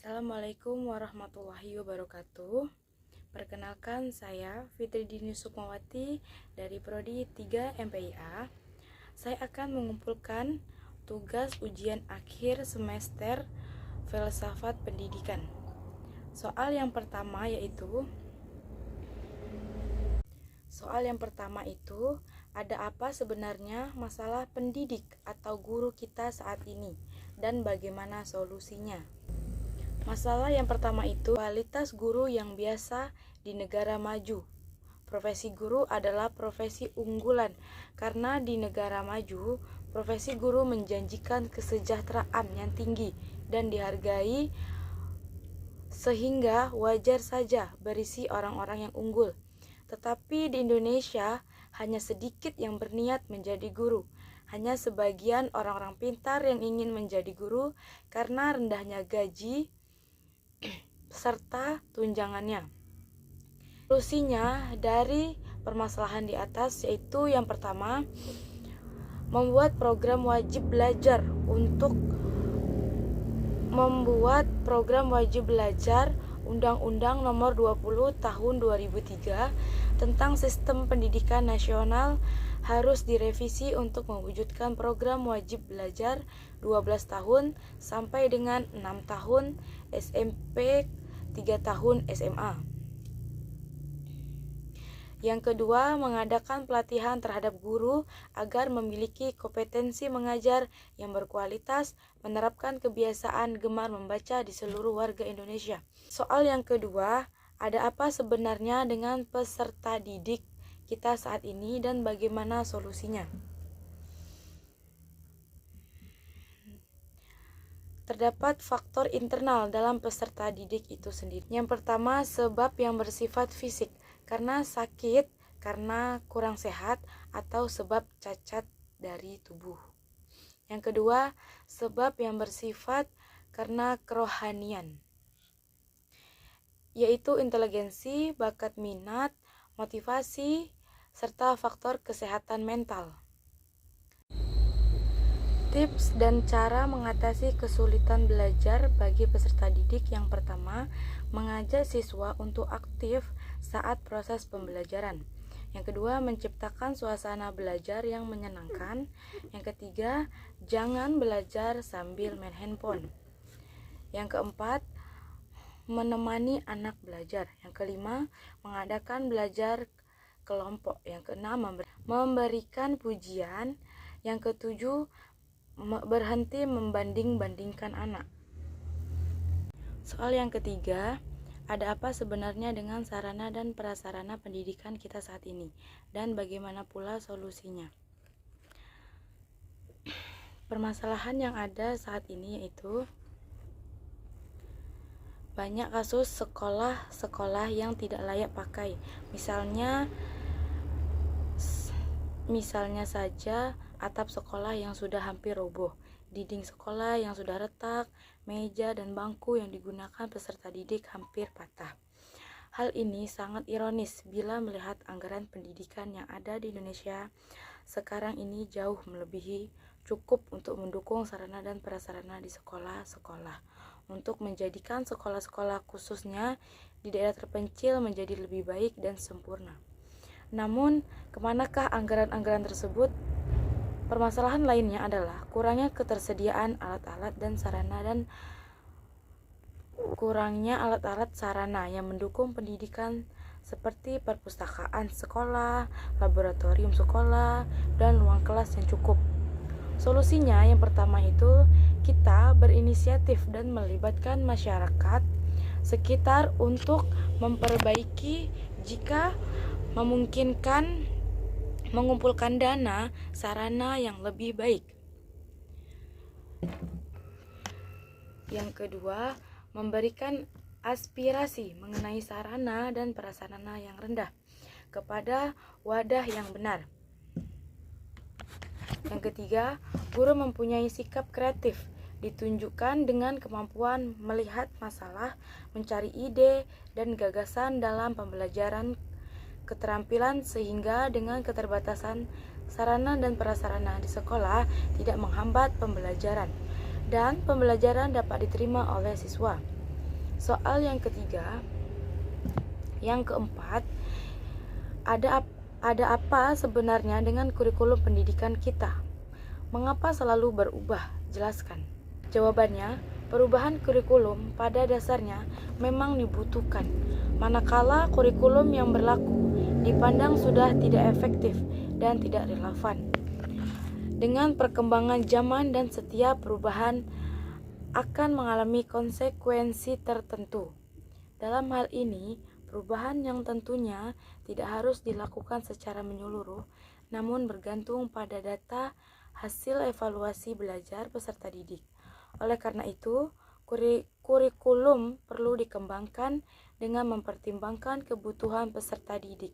Assalamualaikum warahmatullahi wabarakatuh. Perkenalkan, saya Fitri Dini Sukmawati dari Prodi 3 MPIA. Saya akan mengumpulkan tugas ujian akhir semester Filsafat Pendidikan. Soal yang pertama itu, ada apa sebenarnya masalah pendidik atau guru kita saat ini dan bagaimana solusinya? Masalah yang pertama itu kualitas guru yang biasa di negara maju. Profesi guru adalah profesi unggulan karena di negara maju, profesi guru menjanjikan kesejahteraan yang tinggi dan dihargai, sehingga wajar saja berisi orang-orang yang unggul. Tetapi di Indonesia hanya sedikit yang berniat menjadi guru. Hanya sebagian orang-orang pintar yang ingin menjadi guru karena rendahnya gaji serta tunjangannya. Solusinya dari permasalahan di atas yaitu yang pertama, membuat program wajib belajar Undang-Undang Nomor 20 Tahun 2003 tentang Sistem Pendidikan Nasional harus direvisi untuk mewujudkan program wajib belajar 12 tahun sampai dengan 6 tahun SMP, 3 tahun SMA. Yang kedua, mengadakan pelatihan terhadap guru agar memiliki kompetensi mengajar yang berkualitas, menerapkan kebiasaan gemar membaca di seluruh warga Indonesia. Soal yang kedua, ada apa sebenarnya dengan peserta didik kita saat ini dan bagaimana solusinya? Terdapat faktor internal dalam peserta didik itu sendiri. Yang pertama, sebab yang bersifat fisik, karena sakit, karena kurang sehat, atau sebab cacat dari tubuh. Yang kedua, sebab yang bersifat karena kerohanian, yaitu inteligensi, bakat minat, motivasi, serta faktor kesehatan mental. Tips dan cara mengatasi kesulitan belajar bagi peserta didik. Yang pertama, mengajak siswa untuk aktif saat proses pembelajaran. Yang kedua, menciptakan suasana belajar yang menyenangkan. Yang ketiga, jangan belajar sambil main handphone. Yang keempat, menemani anak belajar. Yang kelima, mengadakan belajar kelompok. Yang keenam, memberikan pujian. Yang ketujuh, berhenti membanding-bandingkan anak. Soal yang ketiga, ada apa sebenarnya dengan sarana dan prasarana pendidikan kita saat ini dan bagaimana pula solusinya? Permasalahan yang ada saat ini yaitu banyak kasus sekolah-sekolah yang tidak layak pakai. Misalnya saja atap sekolah yang sudah hampir roboh, dinding sekolah yang sudah retak, meja dan bangku yang digunakan peserta didik hampir patah. Hal ini sangat ironis bila melihat anggaran pendidikan yang ada di Indonesia sekarang ini jauh melebihi cukup untuk mendukung sarana dan prasarana di sekolah-sekolah, untuk menjadikan sekolah-sekolah khususnya di daerah terpencil menjadi lebih baik dan sempurna. Namun, kemanakah anggaran-anggaran tersebut? Permasalahan lainnya adalah kurangnya ketersediaan alat-alat dan sarana yang mendukung pendidikan seperti perpustakaan sekolah, laboratorium sekolah, dan ruang kelas yang cukup. Solusinya yang pertama itu kita berinisiatif dan melibatkan masyarakat sekitar untuk memperbaiki, jika memungkinkan, mengumpulkan dana sarana yang lebih baik. Yang kedua, memberikan aspirasi mengenai sarana dan prasarana yang rendah kepada wadah yang benar. Yang ketiga, guru mempunyai sikap kreatif, ditunjukkan dengan kemampuan melihat masalah, mencari ide dan gagasan dalam pembelajaran, keterampilan sehingga dengan keterbatasan sarana dan prasarana di sekolah tidak menghambat pembelajaran dan pembelajaran dapat diterima oleh siswa. Soal yang ketiga, yang keempat, ada apa sebenarnya dengan kurikulum pendidikan kita? Mengapa selalu berubah? Jelaskan. Jawabannya, perubahan kurikulum pada dasarnya memang dibutuhkan, manakala kurikulum yang berlaku dipandang sudah tidak efektif dan tidak relevan dengan perkembangan zaman, dan setiap perubahan akan mengalami konsekuensi tertentu. Dalam hal ini, perubahan yang tentunya tidak harus dilakukan secara menyeluruh, namun bergantung pada data hasil evaluasi belajar peserta didik. Oleh karena itu, kurikulum perlu dikembangkan dengan mempertimbangkan kebutuhan peserta didik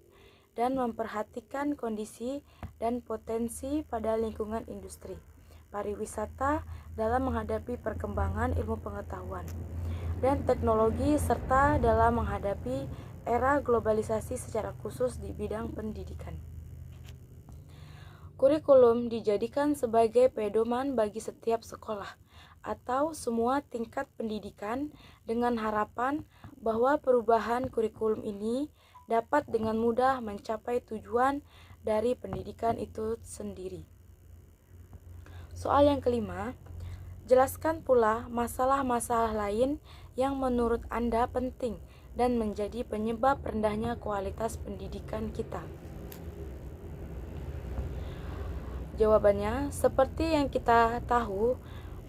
dan memperhatikan kondisi dan potensi pada lingkungan industri pariwisata dalam menghadapi perkembangan ilmu pengetahuan dan teknologi, serta dalam menghadapi era globalisasi secara khusus di bidang pendidikan. Kurikulum dijadikan sebagai pedoman bagi setiap sekolah atau semua tingkat pendidikan dengan harapan bahwa perubahan kurikulum ini dapat dengan mudah mencapai tujuan dari pendidikan itu sendiri. Soal yang kelima, jelaskan pula masalah-masalah lain yang menurut Anda penting dan menjadi penyebab rendahnya kualitas pendidikan kita. Jawabannya, seperti yang kita tahu,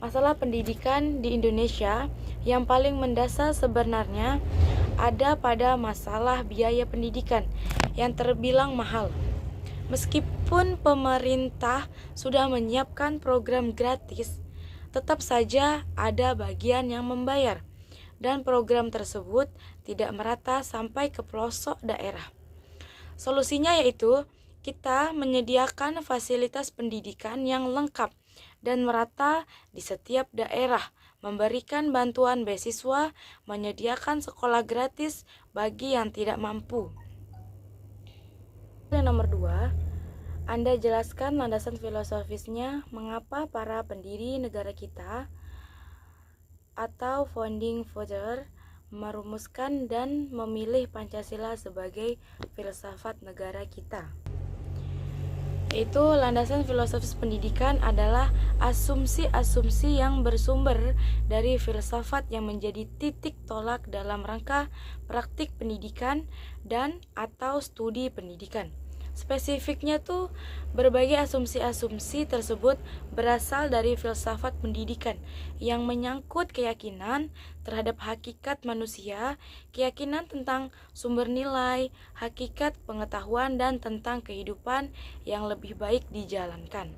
masalah pendidikan di Indonesia yang paling mendasar sebenarnya ada pada masalah biaya pendidikan yang terbilang mahal. Meskipun pemerintah sudah menyiapkan program gratis, tetap saja ada bagian yang membayar, dan program tersebut tidak merata sampai ke pelosok daerah. Solusinya yaitu kita menyediakan fasilitas pendidikan yang lengkap dan merata di setiap daerah, memberikan bantuan beasiswa, menyediakan sekolah gratis bagi yang tidak mampu. Yang nomor 2, Anda jelaskan landasan filosofisnya mengapa para pendiri negara kita atau founding father merumuskan dan memilih Pancasila sebagai filsafat negara kita. Yaitu landasan filosofis pendidikan adalah asumsi-asumsi yang bersumber dari filsafat yang menjadi titik tolak dalam rangka praktik pendidikan dan atau studi pendidikan. Spesifiknya tuh, berbagai asumsi-asumsi tersebut berasal dari filsafat pendidikan yang menyangkut keyakinan terhadap hakikat manusia, keyakinan tentang sumber nilai, hakikat pengetahuan, dan tentang kehidupan yang lebih baik dijalankan.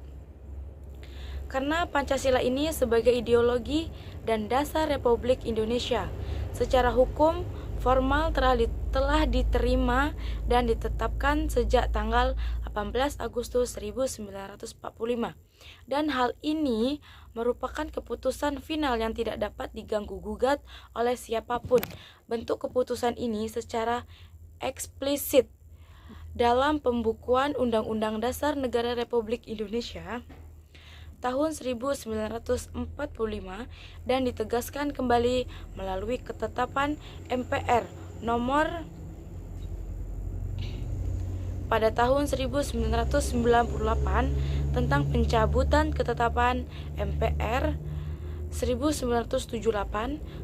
Karena Pancasila ini sebagai ideologi dan dasar Republik Indonesia, secara hukum formal telah diterima dan ditetapkan sejak tanggal 18 Agustus 1945, dan hal ini merupakan keputusan final yang tidak dapat diganggu-gugat oleh siapapun. Bentuk keputusan ini secara eksplisit dalam pembukuan Undang-Undang Dasar Negara Republik Indonesia tahun 1945 dan ditegaskan kembali melalui ketetapan MPR nomor pada tahun 1998 tentang pencabutan ketetapan MPR 1978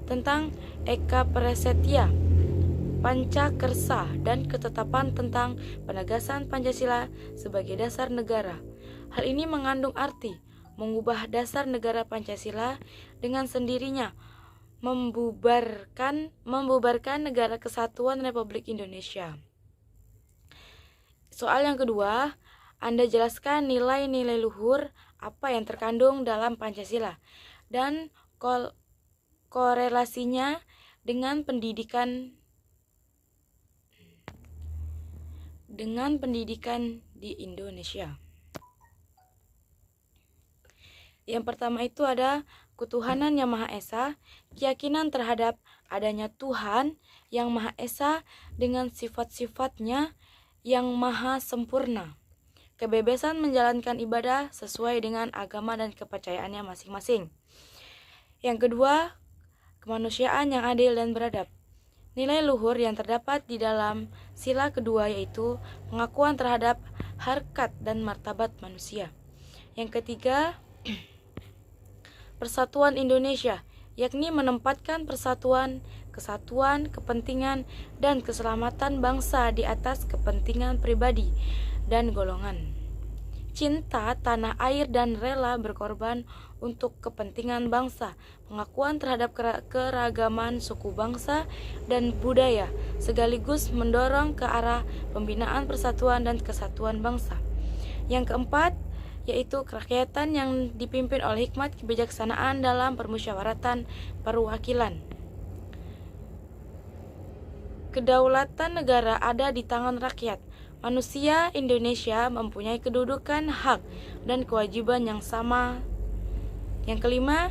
tentang Eka Prasetya Pancakersa dan ketetapan tentang penegasan Pancasila sebagai dasar negara. Hal ini mengandung arti mengubah dasar negara Pancasila dengan sendirinya, membubarkan Negara Kesatuan Republik Indonesia. Soal yang kedua, Anda jelaskan nilai-nilai luhur apa yang terkandung dalam Pancasila dan korelasinya dengan pendidikan di Indonesia. Yang pertama itu ada ketuhanan yang Maha Esa, keyakinan terhadap adanya Tuhan yang Maha Esa dengan sifat-sifatnya yang maha sempurna, kebebasan menjalankan ibadah sesuai dengan agama dan kepercayaannya masing-masing. Yang kedua, kemanusiaan yang adil dan beradab. Nilai luhur yang terdapat di dalam sila kedua yaitu pengakuan terhadap harkat dan martabat manusia. Yang ketiga, persatuan Indonesia, yakni menempatkan persatuan, kesatuan, kepentingan, dan keselamatan bangsa di atas kepentingan pribadi dan golongan. Cinta tanah air dan rela berkorban untuk kepentingan bangsa, pengakuan terhadap keragaman suku bangsa dan budaya, sekaligus mendorong ke arah pembinaan persatuan dan kesatuan bangsa. Yang keempat, yaitu kerakyatan yang dipimpin oleh hikmat kebijaksanaan dalam permusyawaratan perwakilan. Kedaulatan negara ada di tangan rakyat. Manusia Indonesia mempunyai kedudukan, hak, dan kewajiban yang sama. Yang kelima,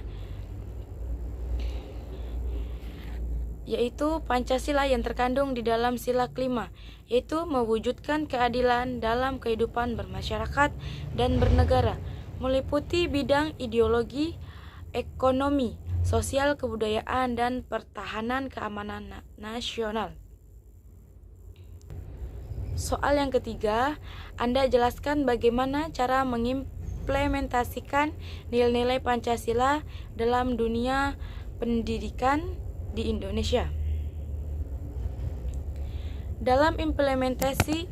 yaitu Pancasila yang terkandung di dalam sila kelima, yaitu mewujudkan keadilan dalam kehidupan bermasyarakat dan bernegara, meliputi bidang ideologi, ekonomi, sosial, kebudayaan, dan pertahanan keamanan nasional. Soal yang ketiga, Anda jelaskan bagaimana cara mengimplementasikan nilai-nilai Pancasila dalam dunia pendidikan di Indonesia. Dalam implementasi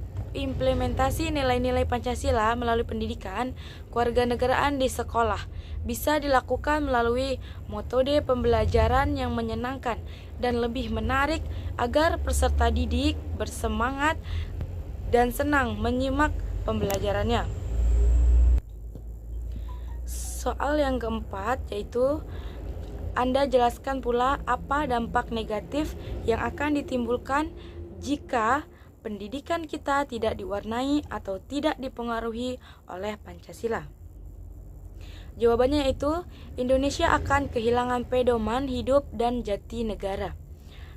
nilai-nilai Pancasila melalui pendidikan kewarganegaraan di sekolah bisa dilakukan melalui metode pembelajaran yang menyenangkan dan lebih menarik agar peserta didik bersemangat dan senang menyimak pembelajarannya. Soal yang keempat yaitu Anda jelaskan pula apa dampak negatif yang akan ditimbulkan jika pendidikan kita tidak diwarnai atau tidak dipengaruhi oleh Pancasila. Jawabannya yaitu Indonesia akan kehilangan pedoman hidup dan jati negara,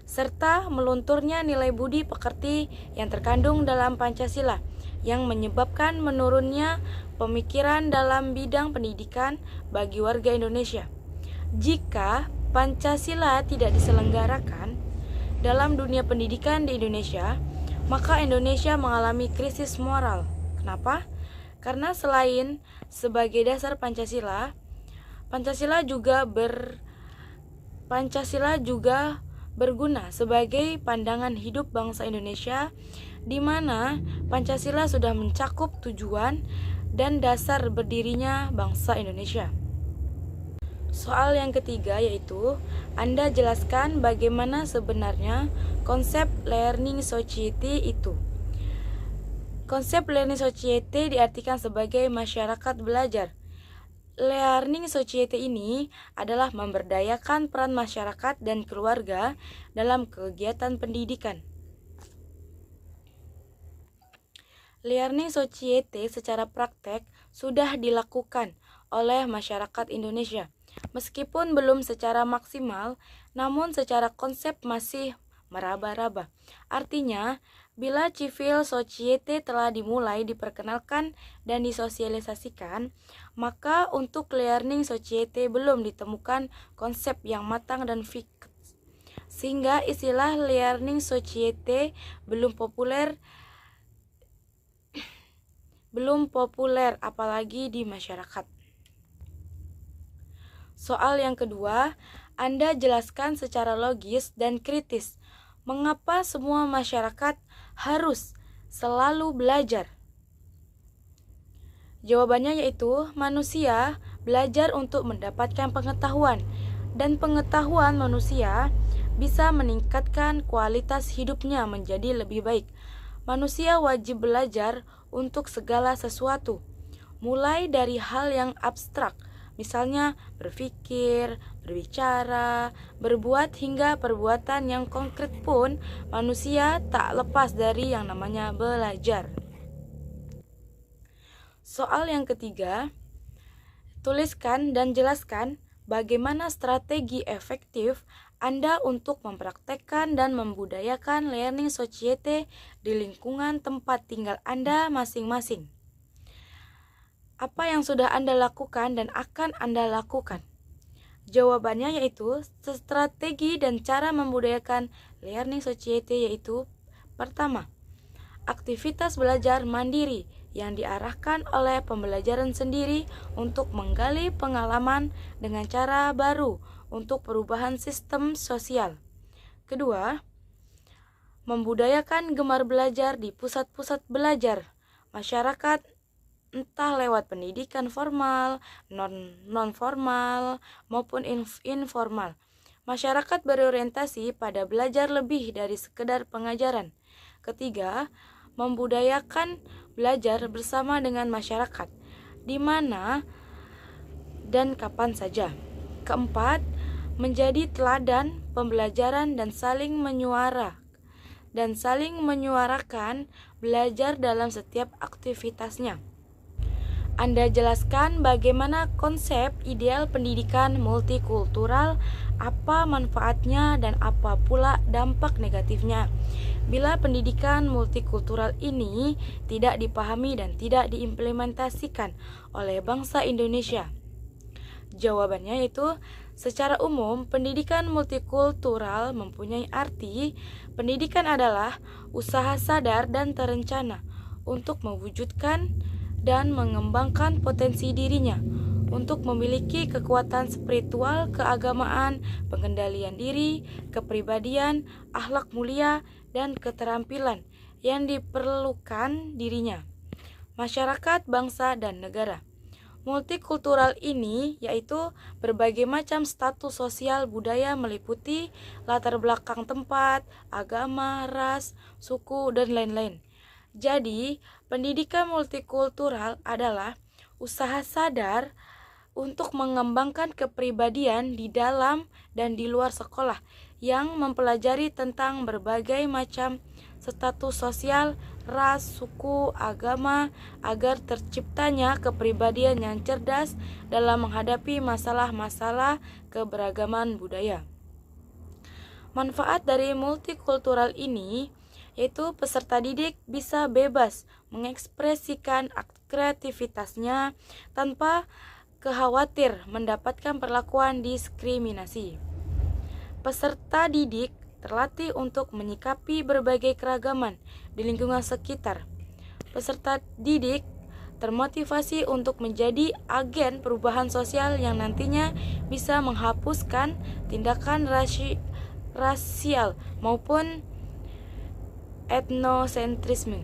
serta melunturnya nilai budi pekerti yang terkandung dalam Pancasila, yang menyebabkan menurunnya pemikiran dalam bidang pendidikan bagi warga Indonesia. Jika Pancasila tidak diselenggarakan dalam dunia pendidikan di Indonesia, maka Indonesia mengalami krisis moral. Kenapa? Karena selain sebagai dasar Pancasila juga berguna sebagai pandangan hidup bangsa Indonesia, di mana Pancasila sudah mencakup tujuan dan dasar berdirinya bangsa Indonesia. Soal yang ketiga yaitu Anda jelaskan bagaimana sebenarnya konsep learning society itu. Konsep learning society diartikan sebagai masyarakat belajar. Learning society ini adalah memberdayakan peran masyarakat dan keluarga dalam kegiatan pendidikan. Learning society secara praktek sudah dilakukan oleh masyarakat Indonesia. Meskipun belum secara maksimal, namun secara konsep masih meraba-raba. Artinya, bila civil society telah dimulai diperkenalkan dan disosialisasikan, maka untuk learning society belum ditemukan konsep yang matang dan fix, sehingga istilah learning society belum populer apalagi di masyarakat. Soal yang kedua, Anda jelaskan secara logis dan kritis mengapa semua masyarakat harus selalu belajar. Jawabannya yaitu manusia belajar untuk mendapatkan pengetahuan, dan pengetahuan manusia bisa meningkatkan kualitas hidupnya menjadi lebih baik. Manusia wajib belajar untuk segala sesuatu, mulai dari hal yang abstrak, misalnya berpikir, berbicara, berbuat hingga perbuatan yang konkret pun manusia tak lepas dari yang namanya belajar. Soal yang ketiga, tuliskan dan jelaskan bagaimana strategi efektif Anda untuk mempraktekkan dan membudayakan learning society di lingkungan tempat tinggal Anda masing-masing. Apa yang sudah Anda lakukan dan akan Anda lakukan? Jawabannya yaitu strategi dan cara membudayakan learning society, yaitu pertama, aktivitas belajar mandiri yang diarahkan oleh pembelajaran sendiri untuk menggali pengalaman dengan cara baru untuk perubahan sistem sosial. Kedua, membudayakan gemar belajar di pusat-pusat belajar masyarakat, entah lewat pendidikan formal, non-formal, maupun informal. Masyarakat berorientasi pada belajar lebih dari sekedar pengajaran. Ketiga, membudayakan belajar bersama dengan masyarakat, di mana dan kapan saja. Keempat, menjadi teladan pembelajaran dan saling menyuarakan belajar dalam setiap aktivitasnya. Anda jelaskan bagaimana konsep ideal pendidikan multikultural, apa manfaatnya dan apa pula dampak negatifnya bila pendidikan multikultural ini tidak dipahami dan tidak diimplementasikan oleh bangsa Indonesia. Jawabannya itu, secara umum pendidikan multikultural mempunyai arti pendidikan adalah usaha sadar dan terencana untuk mewujudkan dan mengembangkan potensi dirinya untuk memiliki kekuatan spiritual, keagamaan, pengendalian diri, kepribadian, akhlak mulia, dan keterampilan yang diperlukan dirinya, masyarakat, bangsa, dan negara. Multikultural ini yaitu berbagai macam status sosial budaya meliputi latar belakang tempat, agama, ras, suku, dan lain-lain. Jadi, pendidikan multikultural adalah usaha sadar untuk mengembangkan kepribadian di dalam dan di luar sekolah yang mempelajari tentang berbagai macam status sosial, ras, suku, agama, agar terciptanya kepribadian yang cerdas dalam menghadapi masalah-masalah keberagaman budaya. Manfaat dari multikultural ini yaitu peserta didik bisa bebas mengekspresikan kreativitasnya tanpa khawatir mendapatkan perlakuan diskriminasi. Peserta didik terlatih untuk menyikapi berbagai keragaman di lingkungan sekitar. Peserta didik termotivasi untuk menjadi agen perubahan sosial yang nantinya bisa menghapuskan tindakan rasial maupun etnosentrisme.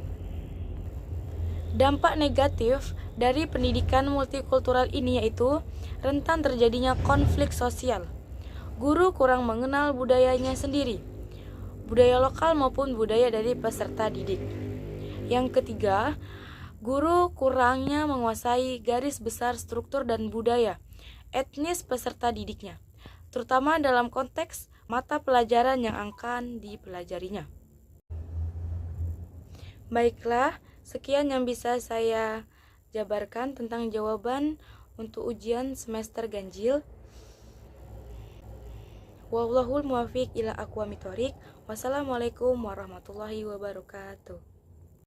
Dampak negatif dari pendidikan multikultural ini yaitu rentan terjadinya konflik sosial. Guru kurang mengenal budayanya sendiri, budaya lokal maupun budaya dari peserta didik. Yang ketiga, guru kurangnya menguasai garis besar struktur dan budaya etnis peserta didiknya, terutama dalam konteks mata pelajaran yang akan dipelajarinya. Baiklah, sekian yang bisa saya jabarkan tentang jawaban untuk ujian semester ganjil. Wallahul muwaffiq ila aqwamit thoriq. Wassalamualaikum warahmatullahi wabarakatuh.